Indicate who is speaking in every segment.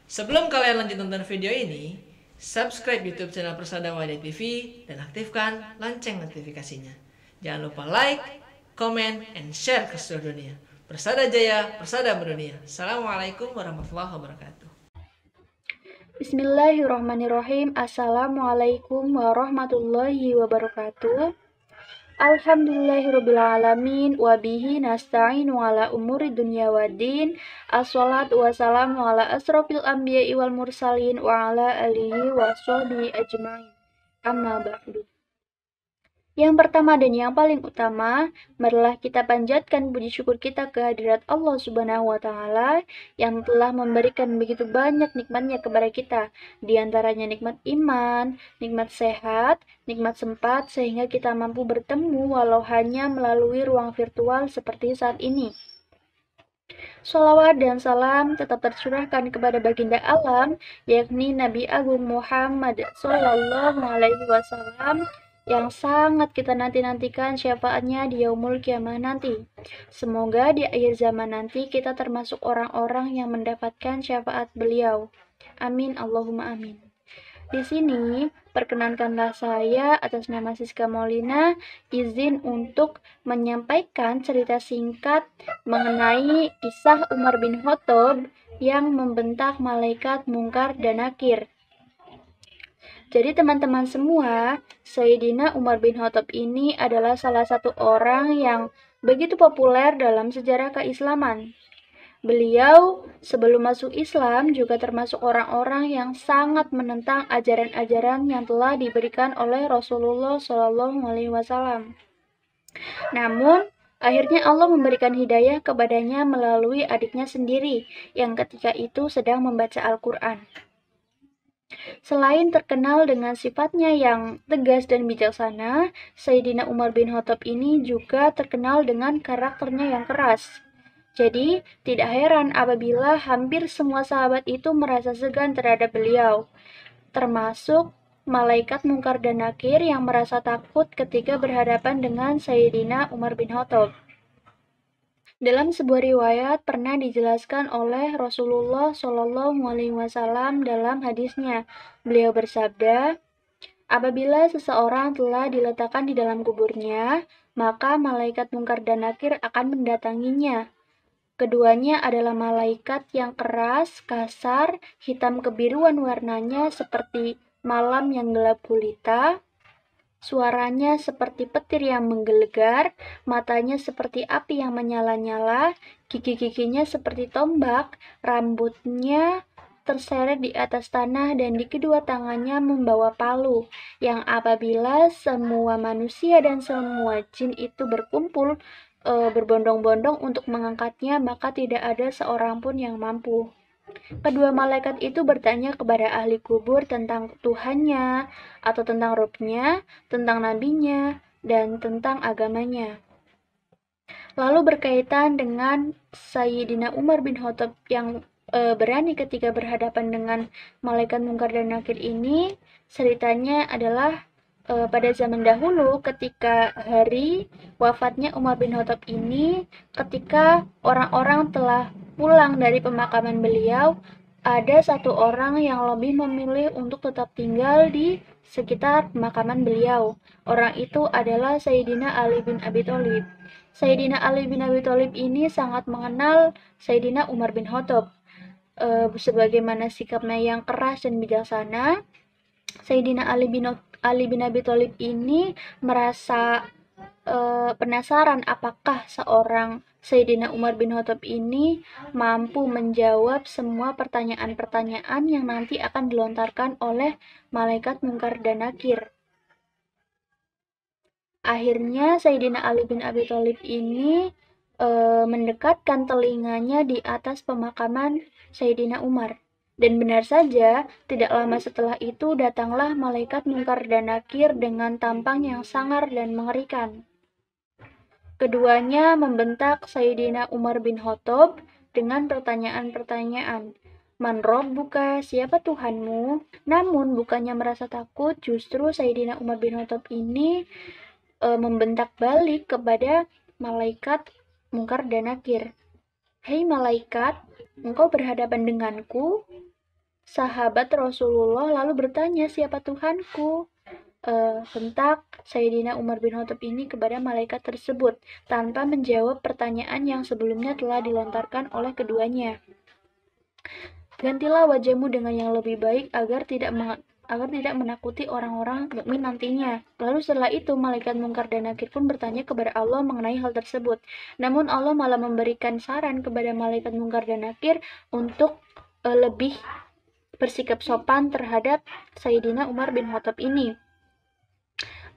Speaker 1: Sebelum kalian lanjut nonton video ini, subscribe YouTube channel Persada Wadi TV dan aktifkan lonceng notifikasinya. Jangan lupa like, comment, and share ke seluruh dunia. Persada Jaya, Persada Mendunia. Assalamualaikum warahmatullahi wabarakatuh.
Speaker 2: Bismillahirrahmanirrahim. Assalamualaikum warahmatullahi wabarakatuh. Alhamdulillahirrabbilalamin. Wabihi nasta'inu ala umuri dunya waddin. Assalatu wassalamu ala asrofil anbiya'i wal mursalin wa ala alihi wa sahbihi ajma'in. Amma ba'du. Yang pertama dan yang paling utama, marilah kita panjatkan puji syukur kita kehadirat Allah Subhanahu wa Ta'ala yang telah memberikan begitu banyak nikmatnya kepada kita, di antaranya nikmat iman, nikmat sehat, nikmat sempat, sehingga kita mampu bertemu walau hanya melalui ruang virtual seperti saat ini. Sholawat dan salam tetap tercurahkan kepada baginda alam, yakni Nabi Agung Muhammad Sallallahu Alaihi Wasallam, yang sangat kita nanti-nantikan syafaatnya di yaumul kiamah nanti. Semoga di akhir zaman nanti kita termasuk orang-orang yang mendapatkan syafaat beliau. Amin, Allahumma amin. Di sini, perkenankanlah saya atas nama Siska Maulina izin untuk menyampaikan cerita singkat mengenai kisah Umar bin Khattab yang membentak malaikat Mungkar dan Nakir. Jadi teman-teman semua, Sayyidina Umar bin Khattab ini adalah salah satu orang yang begitu populer dalam sejarah keislaman. Beliau sebelum masuk Islam juga termasuk orang-orang yang sangat menentang ajaran-ajaran yang telah diberikan oleh Rasulullah SAW. Namun, akhirnya Allah memberikan hidayah kepadanya melalui adiknya sendiri yang ketika itu sedang membaca Al-Quran. Selain terkenal dengan sifatnya yang tegas dan bijaksana, Sayyidina Umar bin Khattab ini juga terkenal dengan karakternya yang keras. Jadi, tidak heran apabila hampir semua sahabat itu merasa segan terhadap beliau, termasuk malaikat Mungkar dan Nakir yang merasa takut ketika berhadapan dengan Sayyidina Umar bin Khattab. Dalam sebuah riwayat pernah dijelaskan oleh Rasulullah SAW dalam hadisnya. Beliau bersabda, apabila seseorang telah diletakkan di dalam kuburnya, maka malaikat Mungkar dan Nakir akan mendatanginya. Keduanya adalah malaikat yang keras, kasar, hitam kebiruan warnanya seperti malam yang gelap gulita. Suaranya seperti petir yang menggelegar, matanya seperti api yang menyala-nyala, gigi-giginya seperti tombak, rambutnya terseret di atas tanah dan di kedua tangannya membawa palu, yang apabila semua manusia dan semua jin itu berkumpul berbondong-bondong untuk mengangkatnya, maka tidak ada seorang pun yang mampu. Kedua malaikat itu bertanya kepada ahli kubur tentang Tuhannya, atau tentang Robnya, tentang nabinya, dan tentang agamanya. Lalu berkaitan dengan Sayyidina Umar bin Khattab yang berani ketika berhadapan dengan malaikat Mungkar dan Nakir ini, ceritanya adalah pada zaman dahulu ketika hari wafatnya Umar bin Khattab ini, ketika orang-orang telah pulang dari pemakaman beliau, ada satu orang yang lebih memilih untuk tetap tinggal di sekitar pemakaman beliau. Orang itu adalah Sayyidina Ali bin Abi Thalib. Sayyidina Ali bin Abi Thalib ini sangat mengenal Sayyidina Umar bin Khattab. Sebagaimana sikapnya yang keras dan bijaksana, Sayyidina Ali bin Abi Thalib ini merasa penasaran apakah seorang Sayyidina Umar bin Khattab ini mampu menjawab semua pertanyaan-pertanyaan yang nanti akan dilontarkan oleh malaikat Mungkar dan Nakir. Akhirnya Sayyidina Ali bin Abi Thalib ini mendekatkan telinganya di atas pemakaman Sayyidina Umar. Dan benar saja, tidak lama setelah itu datanglah malaikat Mungkar dan Nakir dengan tampang yang sangar dan mengerikan. Keduanya membentak Sayyidina Umar bin Khattab dengan pertanyaan-pertanyaan. Man rabbuka, siapa Tuhanmu? Namun bukannya merasa takut, justru Sayyidina Umar bin Khattab ini membentak balik kepada malaikat Mungkar dan Nakir. Hei malaikat, engkau berhadapan denganku? Sahabat Rasulullah lalu bertanya, "Siapa Tuhanku?" Bentak Sayyidina Umar bin Khattab ini kepada malaikat tersebut tanpa menjawab pertanyaan yang sebelumnya telah dilontarkan oleh keduanya. "Gantilah wajahmu dengan yang lebih baik agar tidak menakuti orang-orang mukmin nantinya." Lalu setelah itu malaikat Munkar dan Nakir pun bertanya kepada Allah mengenai hal tersebut. Namun Allah malah memberikan saran kepada malaikat Munkar dan Nakir untuk lebih bersikap sopan terhadap Sayyidina Umar bin Khattab ini.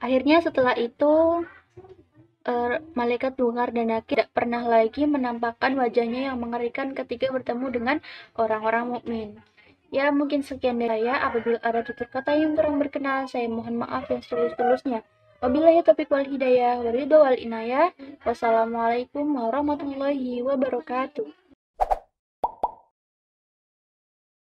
Speaker 2: Akhirnya setelah itu malaikat Munkar dan Nakir tidak pernah lagi menampakkan wajahnya yang mengerikan ketika bertemu dengan orang-orang mukmin. Ya, mungkin sekian dari saya. Apabila ada tutur kata yang kurang berkenan, saya mohon maaf yang setulus-tulusnya. Wabillahi taufiq wal hidayah, waridho wal inayah. Wassalamualaikum warahmatullahi wabarakatuh.